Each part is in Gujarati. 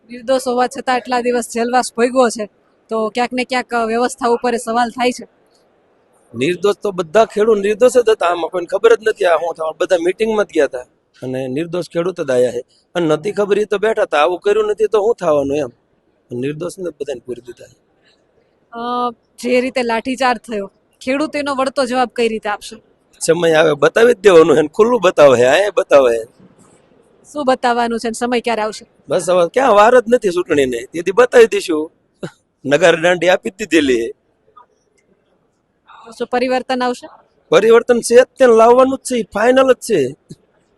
નિર્દોષ હોવા છતાં આટલા દિવસ જેલવાસ ભોગવ્યો છે, તો ક્યાંક ને ક્યાંક વ્યવસ્થા ઉપર એ સવાલ થાય છે. નિર્દોષ તો બધા ખેડૂત નિર્દોષ જ હતા. આમાં કોઈને ખબર જ નથી આ શું થવાનું. બધા મિટિંગમાં જ ગયા હતા અને નિર્દોષ ખેડૂત જ આયા છે. અને નથી ખબર એ તો બેઠા હતા. આવું કર્યું નથી તો શું થવાનું એમ. નિર્દોષને બધાને પૂરી દીધા. અ, જે રીતે લાઠીચાર્જ થયો, ખેડૂત એનો વળતો જવાબ કઈ રીતે આપશે? સમય આવે બતાવી જ દેવાનું છે. ખુલ્લું બતાવે છે. આ બતાવે છે. શું બતાવવાનું છે અને સમય ક્યારે આવશે? બસ હવે ક્યાં વાર જ નથી ચૂંટણીને. તેથી બતાવી દઈશું. નગાર દાંડી આપી જ દીધેલી છે. તો શું પરિવર્તન આવશે? પરિવર્તન છે જ તે લાવવાનું જ છે. ફાઇનલ જ છે.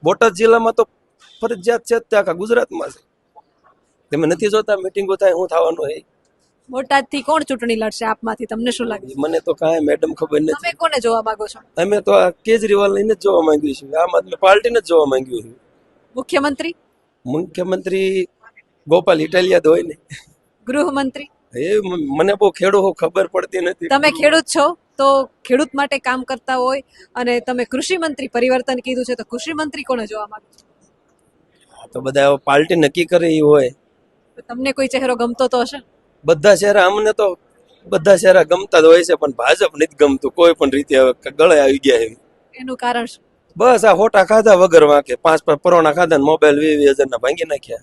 બોટાદ જિલ્લામાં તો ફરજિયાત છે જ તે આખા ગુજરાતમાં છે. તમે નથી જોતા મિટિંગો થાય શું થવાનું હોય. બોટાદથી કોણ ચૂંટણી લડશે આપમાંથી, તમને શું લાગે છે? મને તો કાંઈ મેડમ ખબર તમે નથી. કોને જોવા માંગો છો? અમે તો આ કેજરીવાલ ને જ જોવા માંગ્યું છે. આમ આદમી પાર્ટીને જ જોવા માંગ્યું છે. મુખ્યમંત્રી, મુખ્યમંત્રી ગોપાલ ઇટાલિયા તો હોય ને. ગૃહમંત્રી? એ મને બહુ ખેડૂત ખબર પડતી નથી. તમે ખેડૂત છો તો ખેડૂત માટે કામ કરતા હોય, અને તમે કૃષિ મંત્રી પરિવર્તન કીધું છે, તો કૃષિ મંત્રી કોને જોવા માંગો છો? તો બધા પાર્ટી નક્કી કરે એ હોય. તો તમને કોઈ ચહેરો ગમતો તો હશે? બધા ચહેરા અમને તો બધા ચહેરા ગમતા જ હોય છે, પણ ભાજપ નથી ગમતું કોઈ પણ રીતે. હવે ગળે આવી ગયા છે. એનું કારણ શું? બસ આ હોટા ખાધા વગર વાંકે 5 પરોણા ખાધા ને મોબાઈલ 20,000 ના ભાંગી નાખ્યા.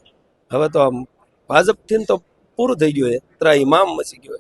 હવે તો ભાજપ થી તો પૂરું થઈ ગયું છે. ત્રાહી મામ મચી ગયો.